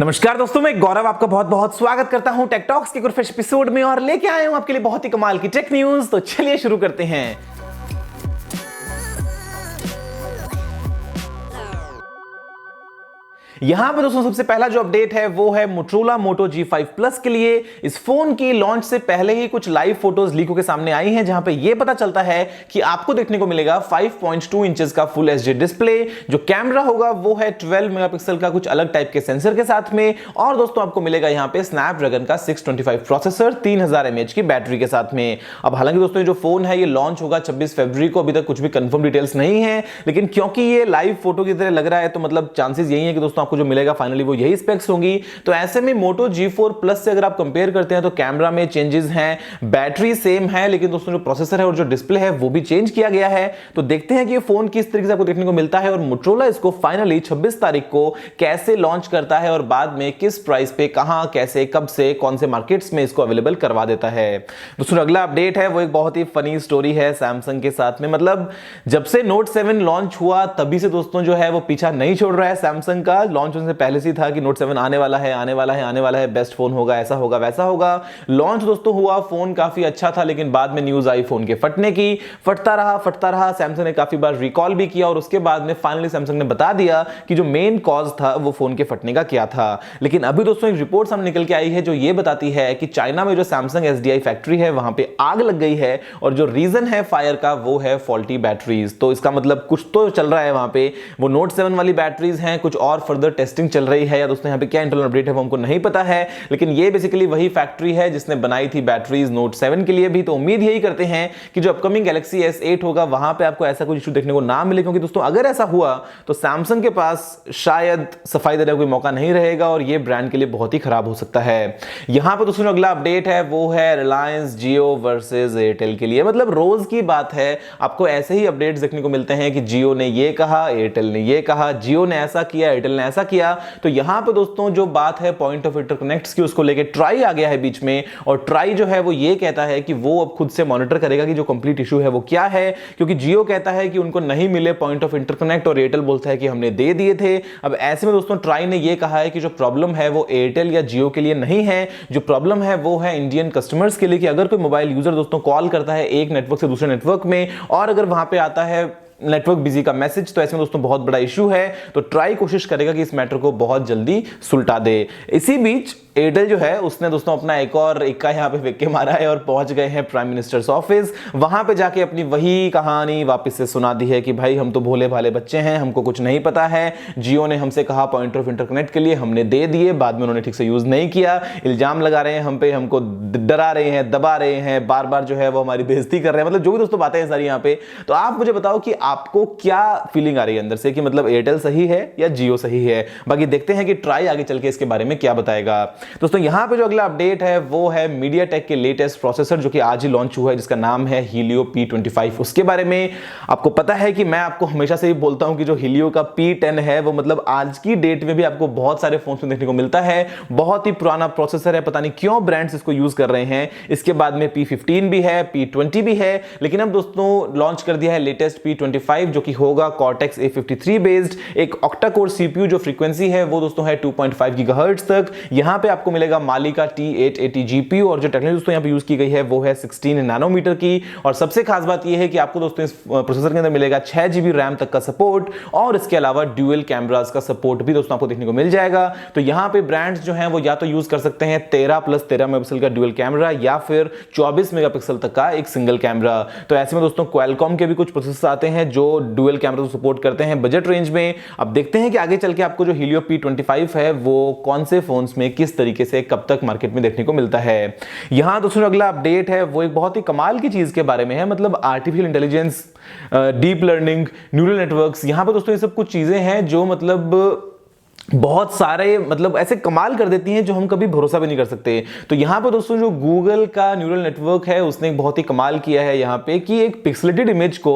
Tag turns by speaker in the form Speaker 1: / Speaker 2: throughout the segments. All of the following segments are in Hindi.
Speaker 1: नमस्कार दोस्तों, मैं गौरव आपका बहुत बहुत स्वागत करता हूं टेक टॉक्स के फ्रेश एपिसोड में और लेके आया हूं आपके लिए बहुत ही कमाल की टेक न्यूज। तो चलिए शुरू करते हैं। यहां पे दोस्तों सबसे पहला जो अपडेट है वो है मोटोरोला मोटो G5 Plus के लिए। इस फोन की लॉन्च से पहले ही कुछ लाइव फोटोज लीक होकर सामने आई हैं, जहां पे ये पता चलता है कि आपको देखने को मिलेगा 5.2 इंचेस का फुल एचडी डिस्प्ले। जो कैमरा होगा वो है 12 मेगापिक्सल का कुछ अलग टाइप के सेंसर के साथ में, और दोस्तों आपको मिलेगा यहां पे स्नैपड्रैगन का 625 प्रोसेसर 3000 mAh की बैटरी के साथ में। अब हालांकि दोस्तों जो फोन है ये लॉन्च होगा 26 फरवरी को, अभी तक कुछ भी कंफर्म डिटेल्स नहीं है, लेकिन क्योंकि ये लाइव फोटो की तरह लग रहा है तो मतलब चांसेस यही है कि दोस्तों आपको जो मिलेगा फाइनली वो यही स्पेक्स होंगी। तो ऐसे में मोटो G4 Plus से अगर आप कंपेयर करते हैं तो कैमरा में चेंजेस हैं, बैटरी सेम है, लेकिन दोस्तों जो प्रोसेसर है और जो डिस्प्ले है वो भी चेंज किया गया है। तो देखते हैं कि ये फोन किस तरीके से आपको देखने को मिलता है और मोटोरोला इसको फाइनली 26 तारीख को कैसे लॉन्च करता है और बाद में किस प्राइस पे, कहां, कैसे, कब से, कौन से मार्केट्स में इसको अवेलेबल करवा देता है। दोस्तों अगला अपडेट है वो एक बहुत ही फनी स्टोरी है सैमसंग के साथ में। मतलब जब से नोट 7 लॉन्च हुआ तभी से दोस्तों जो है वो पीछा नहीं छोड़ रहा है सैमसंग का। लॉन्च होने से पहले से था कि नोट 7 आने वाला है, आने वाला है, आने वाला है, बेस्ट फोन होगा, ऐसा होगा, वैसा होगा। लॉन्च दोस्तों हुआ, फोन काफी अच्छा था, लेकिन बाद में न्यूज आई फोन के फटने की। फटता रहा। सैमसंग ने काफी बार रिकॉल भी किया और उसके बाद में फाइनली सैमसंग ने बता दिया कि जो मेन कॉज था वो फोन के फटने का क्या था। लेकिन अभी दोस्तों एक रिपोर्ट सामने निकल के आई है जो ये बताती है कि चाइना में जो सैमसंग एसडीआई फैक्ट्री है वहां पे आग लग गई है और जो रीजन है फायर का वो है फॉल्टी बैटरीज। तो इसका मतलब कुछ तो चल रहा है वहां पे। वो नोट 7 वाली बैटरीज हैं, कुछ और फर्दर टेस्टिंग चल रही है या दोस्तों यहाँ पे क्या इंटरनल अपडेट है वो हमको नहीं पता है, लेकिन ये बेसिकली वही फैक्ट्री है जिसने बनाई थी बैटरीज नोट 7 के लिए भी। तो उम्मीद यही करते हैं कि जो अपकमिंग गैलेक्सी S8 होगा वहां पे आपको ऐसा कुछ इशू देखने को ना मिले, क्योंकि दोस्तों अगर ऐसा हुआ तो सैमसंग के पास शायद सफाई देने का कोई मौका नहीं रहेगा और ये ब्रांड के लिए बहुत ही खराब हो सकता है। यहां पर दोस्तों अगला अपडेट है वो है रिलायंस जियो वर्सेस एयरटेल के लिए। मतलब रोज की बात है, आपको ऐसे ही अपडेट्स देखने को मिलते हैं कि जियो ने ये कहा, एयरटेल ने ये कहा, जियो ने ऐसा किया, एयरटेल ने ऐसा किया। तो यहां पर दोस्तों जो बात है पॉइंट ऑफ इंटरकनेक्ट्स की, उसको लेके ट्राई आ गया है बीच में, और ट्राई जो है वो ये कहता है कि वो अब खुद से मॉनिटर करेगा कि जो कंप्लीट इशू है वो क्या है, क्योंकि जियो कहता है कि उनको नहीं मिले पॉइंट ऑफ इंटरकनेक्ट और एयरटेल बोलता है कि हमने दे दिए थे। अब ऐसे में दोस्तों ट्राई ने ये कहा है कि जो प्रॉब्लम है वो एयरटेल या जियो के लिए नहीं है, जो प्रॉब्लम है वो है इंडियन कस्टमर्स के लिए, कि अगर कोई मोबाइल यूजर दोस्तों कॉल करता है एक नेटवर्क से दूसरे नेटवर्क में और अगर वहां पे आता है नेटवर्क बिजी का मैसेज, तो ऐसे में दोस्तों बहुत बड़ा इशू है। तो ट्राई कोशिश करेगा कि इस मैटर को बहुत जल्दी सुलटा दे। इसी बीच एयरटेल जो है उसने दोस्तों अपना एक और इक्का यहां पे फेंक के मारा है और पहुंच गए हैं प्राइम मिनिस्टर्स ऑफिस। वहां पे जाके अपनी वही कहानी वापस से सुना दी है कि भाई हम तो भोले भाले बच्चे हैं, हमको कुछ नहीं पता है। जियो ने हमसे कहा पॉइंट ऑफ इंटरकनेक्ट के लिए, हमने दे दिए, बाद में उन्होंने ठीक से यूज नहीं किया। इल्जाम लगा रहे हैं हम पे, हमको डरा रहे हैं, दबा रहे हैं, बार बार जो है वो हमारी बेइज्जती कर रहे हैं। मतलब जो भी दोस्तों बातें हैं सारी यहाँ पे। तो आप मुझे बताओ कि आपको क्या फीलिंग आ रही है अंदर से कि मतलब एयरटेल सही है या जियो सही है। बाकी देखते हैं कि ट्राई आगे चल के इसके बारे में क्या बताएगा। दोस्तों यहां पे जो अगला अपडेट है वो है मीडियाटेक के लेटेस्ट प्रोसेसर जो कि आज ही लॉन्च हुआ है, जिसका नाम है Helio P25। उसके बारे में आपको पता है कि मैं आपको हमेशा से ही बोलता हूं कि जो Helio का P10 है वो मतलब आज की डेट में भी आपको बहुत सारे फोन्स में देखने को मिलता है। बहुत ही पुराना प्रोसेसर है, पता नहीं क्यों ब्रांड्स इसको यूज कर रहे हैं। इसके बाद में P15 भी है, P20 भी है, लेकिन अब दोस्तों लॉन्च कर दिया है लेटेस्ट P25 जो कि होगा Cortex A53 बेस्ड एक ऑक्टा कोर सीपीयू। जो फ्रीक्वेंसी है वो दोस्तों है 2.5 गीगाहर्ट्ज तक। यहां पे आपको मिलेगा माली का T880 जीपीयू और जो टेक्नोलॉजी दोस्तों यहां पे यूज की गई है वो है 16 नैनोमीटर की। और सबसे खास बात यह है कि आपको दोस्तों इस प्रोसेसर के अंदर मिलेगा 6 GB रैम तक का सपोर्ट और इसके अलावा ड्यूअल कैमरास का सपोर्ट भी दोस्तों आपको देखने को मिल जाएगा। तो यहां पे ब्रांड्स जो हैं वो या तो यूज कर सकते हैं 13+13 मेगापिक्सल का ड्यूअल कैमरा या फिर 24 मेगापिक्सल तक का एक सिंगल कैमरा। तो ऐसे में दोस्तों क्वालकॉम के भी कुछ प्रोसेसर आते हैं जो डुअल कैमरा को सपोर्ट करते हैं बजट रेंज में। अब देखते हैं कि आगे चल के आपको जो Helio P25 है वो कौन से फोन्स में किस तरीके से कब तक मार्केट में देखने को मिलता है। यहां दोस्तों अगला अपडेट है वो एक बहुत ही कमाल की चीज के बारे में है। मतलब artificial intelligence, deep learning, neural networks, यहां पर दोस्तों ये सब कुछ चीजें हैं जो मतलब बहुत सारे मतलब ऐसे कमाल कर देती हैं जो हम कभी भरोसा भी नहीं कर सकते। तो यहां पर दोस्तों जो गूगल का न्यूरल नेटवर्क है उसने एक बहुत ही कमाल किया है यहां पे कि एक पिक्सेलेटेड इमेज को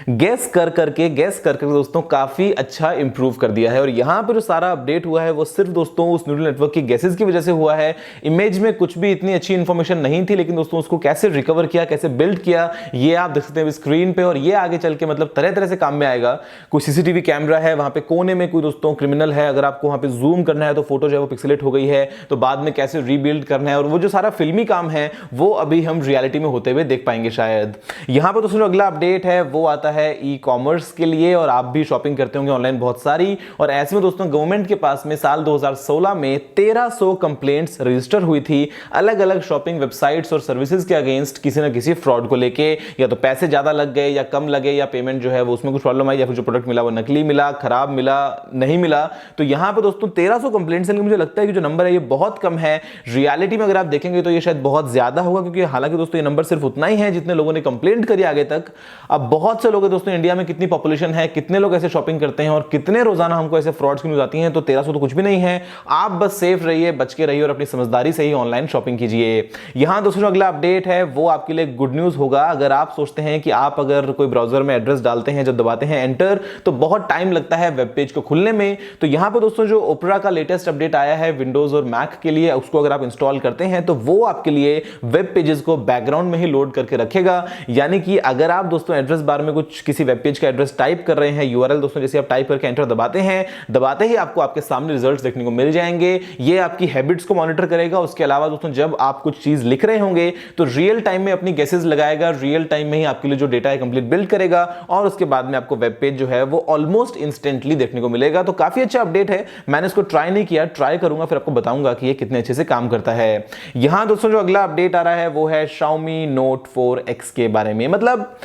Speaker 1: गैस कर करके दोस्तों काफी अच्छा इंप्रूव कर दिया है। और यहां पर जो सारा अपडेट हुआ है वो सिर्फ दोस्तों उस न्यूरल नेटवर्क की गैसेस की वजह से हुआ है। इमेज में कुछ भी इतनी अच्छी इंफॉर्मेशन नहीं थी, लेकिन दोस्तों उसको कैसे रिकवर किया, कैसे बिल्ड किया, ये आप देख सकते हैं स्क्रीन पे। और ये आगे चल के मतलब तरह तरह से काम में आएगा। कोई सीसीटीवी कैमरा है, वहां पे कोने में कोई दोस्तों क्रिमिनल है, अगर आप आपको वहां पे जूम करना है तो फोटो जो है वो पिक्सेलेट हो गई है, तो बाद में कैसे रीबिल्ड करना है, और वो जो सारा फिल्मी काम है वो अभी हम रियलिटी में होते हुए देख पाएंगे शायद। यहां पर दोस्तों जो अगला अपडेट है वो आता है ई कॉमर्स के लिए, और आप भी शॉपिंग करते होंगे ऑनलाइन बहुत सारी, और ऐसे में दोस्तों गवर्नमेंट के पास में साल 2016 में 1300 कंप्लेंट्स रजिस्टर हुई थी अलग अलग शॉपिंग वेबसाइट्स और सर्विसेज के अगेंस्ट किसी ना किसी फ्रॉड को लेके, या तो पैसे ज्यादा लग गए या कम लगे, या पेमेंट जो है वो उसमें कुछ प्रॉब्लम आई, या फिर जो प्रोडक्ट मिला वो नकली मिला, खराब मिला, नहीं मिला। तो यहां पे दोस्तों 1300 कंप्लेंट्स हैं, मुझे लगता है कि जो नंबर है ये बहुत कम है। रियलिटी में अगर आप देखेंगे तो ये शायद बहुत ज्यादा होगा, क्योंकि हालांकि दोस्तों ये नंबर सिर्फ उतना ही है जितने लोगों ने कंप्लेंट करी आगे तक। अब बहुत से लोग दोस्तों, इंडिया में कितनी पॉपुलेशन है, कितने लोग ऐसे शॉपिंग करते हैं और कितने रोजाना हमको ऐसे फ्रॉड्स की न्यूज आती हैं, तो 1300 तो कुछ भी नहीं है। आप बस सेफ रहिए, बच के रहिए और अपनी समझदारी से ही ऑनलाइन शॉपिंग कीजिए। यहां दोस्तों जो अगला अपडेट है वो आपके लिए गुड न्यूज होगा। अगर आप सोचते हैं कि आप अगर कोई ब्राउजर में एड्रेस डालते हैं, जब दबाते हैं एंटर तो बहुत टाइम लगता है वेब पेज को खुलने में, तो यहां पर दोस्तों जो ओपेरा का लेटेस्ट अपडेट आया है विंडोज और मैक के लिए, उसको अगर आप इंस्टॉल करते हैं तो वो आपके लिए वेब पेजेस को बैकग्राउंड में ही लोड करके रखेगा। यानी कि अगर आप दोस्तों एड्रेस बार में कुछ किसी वेब पेज का एड्रेस टाइप कर रहे हैं, यूआरएल दोस्तों जैसे आप टाइप करके एंटर दबाते हैं, दबाते ही आपको आपके सामने रिजल्ट्स देखने को मिल जाएंगे। ये आपकी हैबिट्स को मॉनिटर करेगा। उसके अलावा दोस्तों जब आप कुछ चीज लिख रहे होंगे तो रियल टाइम में अपनी गेसेस लगाएगा, रियल टाइम में ही आपके लिए जो डेटा है कंप्लीट बिल्ड करेगा, और उसके बाद में आपको वेब पेज जो है वो ऑलमोस्ट इंस्टेंटली देखने को मिलेगा। तो काफी अच्छा अपडेट है। मैंने इसको ट्राई नहीं किया, ट्राई करूंगा, फिर आपको बताऊंगा कि ये कितने अच्छे से काम करता है। यहां दोस्तों जो अगला अपडेट आ रहा है वो है Xiaomi Note 4X के बारे में। मतलब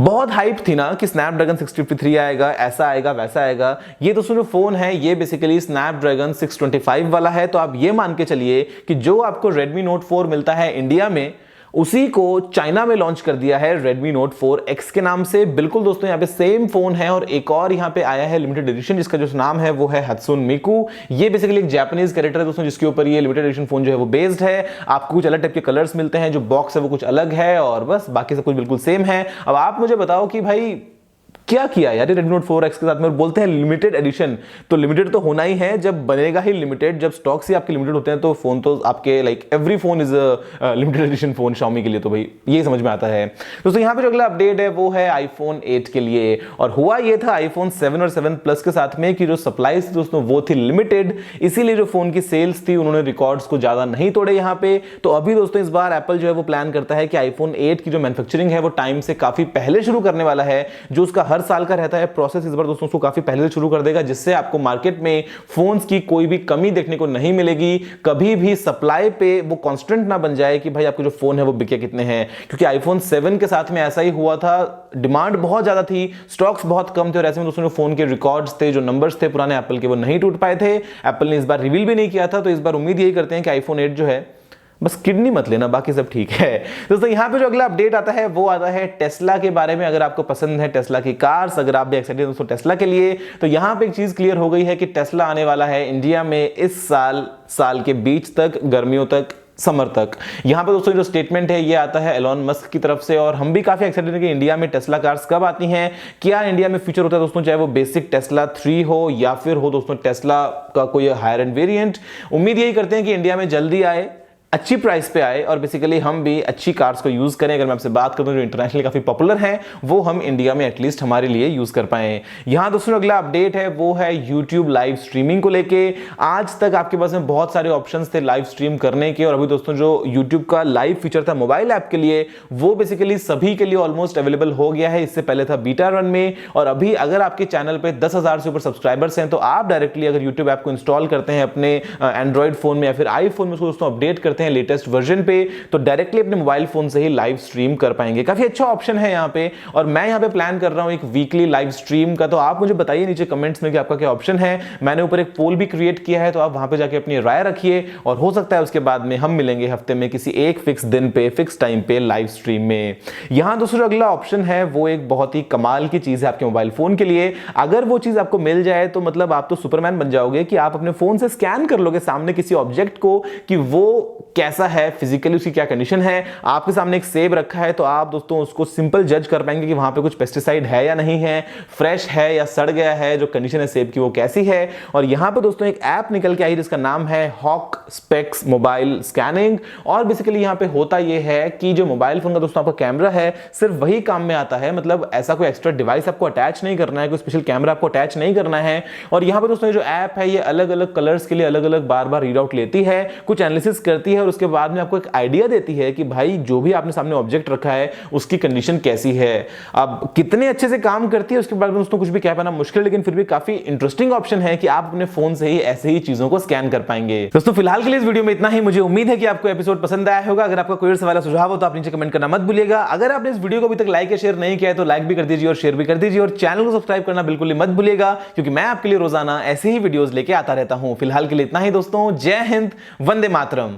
Speaker 1: बहुत हाइप थी ना कि स्नैपड्रैगन 653 आएगा, ऐसा आएगा, वैसा आएगा। ये दोस्तों जो फोन है ये बेसिकली स्नैपड्रैगन 625 वाला है। तो आप ये मान के चलिए कि जो आपको Redmi Note 4 मिलता है इंडिया में, उसी को चाइना में लॉन्च कर दिया है Redmi Note 4X के नाम से। बिल्कुल दोस्तों यहाँ पे सेम फोन है, और एक और यहाँ पे आया है लिमिटेड एडिशन जिसका जो नाम है वो है Hatsune Miku। ये बेसिकली एक जापानीज कैरेक्टर है दोस्तों जिसके ऊपर ये लिमिटेड एडिशन फोन जो है वो बेस्ड है। आपको कुछ अलग टाइप के कलर्स मिलते हैं, जो बॉक्स है वो कुछ अलग है, और बस बाकी सब कुछ बिल्कुल सेम है। अब आप मुझे बताओ कि भाई क्या किया यार Redmi Note 4X के साथ में, बोलते हैं लिमिटेड एडिशन, तो लिमिटेड तो होना ही है, जब बनेगा ही लिमिटेड, जब स्टॉक्स ही आपके लिमिटेड होते हैं तो फोन तो आपके like every phone is limited edition phone Xiaomi के लिए, तो भाई ये समझ में आता है। दोस्तों यहाँ पे जो अगला अपडेट है वो है iPhone 8 के लिए, और हुआ ये था iPhone 7 और 7 Plus के साथ में कि जो सप्लाई थी दोस्तों वो थी लिमिटेड, इसीलिए जो फोन की सेल्स थी उन्होंने रिकॉर्ड्स को ज्यादा नहीं तोड़े यहाँ पे। तो अभी दोस्तों इस बार एप्पल जो है वो प्लान करता है कि iPhone 8 की जो मैन्युफैक्चरिंग है वो टाइम से काफी पहले शुरू करने वाला है। जो उसका हर साल का रहता है प्रोसेस, इस बार दोस्तों उसको काफी पहले से शुरू कर देगा, जिससे आपको मार्केट में फोन्स की कोई भी कमी देखने को नहीं मिलेगी। कभी भी सप्लाई पे वो कांस्टेंट ना बन जाए कि भाई आपके जो फोन है वो बिके कितने हैं, क्योंकि iPhone 7 के साथ में ऐसा ही हुआ था। डिमांड बहुत ज्यादा थी, स्टॉक्स बहुत कम थे, और ऐसे में दोस्तों जो फोन के रिकॉर्ड्स थे, जो नंबर्स थे पुराने एप्पल के, वो नहीं टूट पाए थे। एप्पल ने इस बार रिवील भी नहीं किया था, तो इस बार उम्मीद यही करते हैं कि iPhone 8 जो है, बस किडनी मत लेना, बाकी सब ठीक है। दोस्तों यहाँ पे जो अगला अपडेट आता है वो आता है टेस्ला के बारे में। अगर आपको पसंद है टेस्ला की कार्स, अगर आप भी एक्साइटेड हैं दोस्तों टेस्ला के लिए, तो यहाँ पे एक चीज क्लियर हो गई है कि टेस्ला आने वाला है इंडिया में इस साल के बीच तक, गर्मियों तक, समर तक। यहां पर दोस्तों जो स्टेटमेंट है ये आता है एलोन मस्क की तरफ से, और हम भी काफी एक्साइटेड हैं कि इंडिया में टेस्ला कार्स कब आती हैं, क्या इंडिया में फीचर होता है दोस्तों, चाहे वो बेसिक टेस्ला 3 हो या फिर हो दोस्तों टेस्ला का कोई हायर एंड वेरिएंट। उम्मीद यही करते हैं कि इंडिया में जल्दी आए, अच्छी प्राइस पे आए, और बेसिकली हम भी अच्छी कार्स को यूज करें। अगर मैं आपसे बात करूं जो इंटरनेशनली काफी पॉपुलर हैं, वो हम इंडिया में एटलीस्ट हमारे लिए यूज कर पाए। यहां दोस्तों अगला अपडेट है वो है YouTube लाइव स्ट्रीमिंग को लेके। आज तक आपके पास में बहुत सारे ऑप्शंस थे लाइव स्ट्रीम करने के, और अभी दोस्तों जो YouTube का लाइव फीचर था मोबाइल ऐप के लिए, वो बेसिकली सभी के लिए ऑलमोस्ट अवेलेबल हो गया है। इससे पहले था बीटा रन में, और अभी अगर आपके चैनल पे 10,000 से ऊपर सब्सक्राइबर्स हैं तो आप डायरेक्टली अगर YouTube ऐप को इंस्टॉल करते हैं अपने एंड्रॉइड फोन में या फिर आईफोन में, उसको दोस्तों अपडेट करते हैं लेटेस्ट वर्जन पे, तो डायरेक्टली अपने मोबाइल फोन से ही लाइव स्ट्रीम कर पाएंगे। काफी अच्छा ऑप्शन है यहाँ पे, और मैं यहाँ पे प्लान कर रहा हूँ एक वीकली लाइव स्ट्रीम का। तो आप मुझे बताइए नीचे कमेंट्स में कि आपका क्या ऑप्शन है। मैंने ऊपर एक पोल भी क्रिएट किया है, तो आप वहां पे जाके अपनी राय रखिए, और हो सकता है उसके बाद में हम मिलेंगे हफ्ते में किसी एक फिक्स दिन पे, फिक्स टाइम पे लाइव स्ट्रीम में। यहां दोस्तों अगला ऑप्शन है वो एक बहुत ही कमाल की चीज है आपके मोबाइल फोन के लिए। अगर वो चीज आपको मिल जाए तो मतलब आप तो सुपरमैन बन जाओगे कि आप अपने फोन से स्कैन कर लोगे सामने किसी ऑब्जेक्ट को कि वो कैसा है, फिजिकली उसकी क्या कंडीशन है। आपके सामने एक सेब रखा है तो आप दोस्तों उसको सिंपल जज कर पाएंगे कि वहां पे कुछ पेस्टिसाइड है या नहीं है, फ्रेश है या सड़ गया है, जो कंडीशन है सेब की वो कैसी है। और यहां पे दोस्तों एक ऐप निकल के आई जिसका नाम है हॉक स्पेक्स मोबाइल स्कैनिंग। और बेसिकली यहां पे होता यह है कि जो मोबाइल फोन का दोस्तों आपका कैमरा है सिर्फ वही काम में आता है, मतलब ऐसा कोई एक्स्ट्रा डिवाइस आपको अटैच नहीं करना है, कोई स्पेशल कैमरा आपको अटैच नहीं करना है। और यहां पे दोस्तों जो ऐप है ये अलग अलग कलर्स के लिए अलग अलग बार बार रीड आउट लेती है, कुछ एनालिसिस करती है और उसके बाद में आपको एक आइडिया देती है कि भाई जो भी आपने सामने ऑब्जेक्ट रखा है उसकी कंडीशन कैसी है। अब कितने अच्छे से काम करती है उसके बारे में दोस्तों कुछ भी कह पाना मुश्किल, लेकिन फिर भी काफी इंटरेस्टिंग ऑप्शन है कि आप अपने फोन से ही ऐसे ही चीजों को स्कैन कर पाएंगे। दोस्तों फिलहाल के लिए इस वीडियो में इतना ही। मुझे उम्मीद है कि आपको एपिसोड पसंद आया होगा। अगर आपका कोई और सवाल या सुझाव हो तो आप नीचे कमेंट करना मत भूलिएगा। अगर आपने इस वीडियो को अभी तक लाइक या शेयर नहीं किया है तो लाइक भी कर दीजिए और शेयर भी कर दीजिए, और चैनल को सब्सक्राइब करना बिल्कुल ही मत भूलिएगा, क्योंकि मैं आपके लिए रोजाना ऐसे ही वीडियोस लेके आता रहता हूं। फिलहाल के लिए इतना ही दोस्तों, जय हिंद, वंदे मातरम।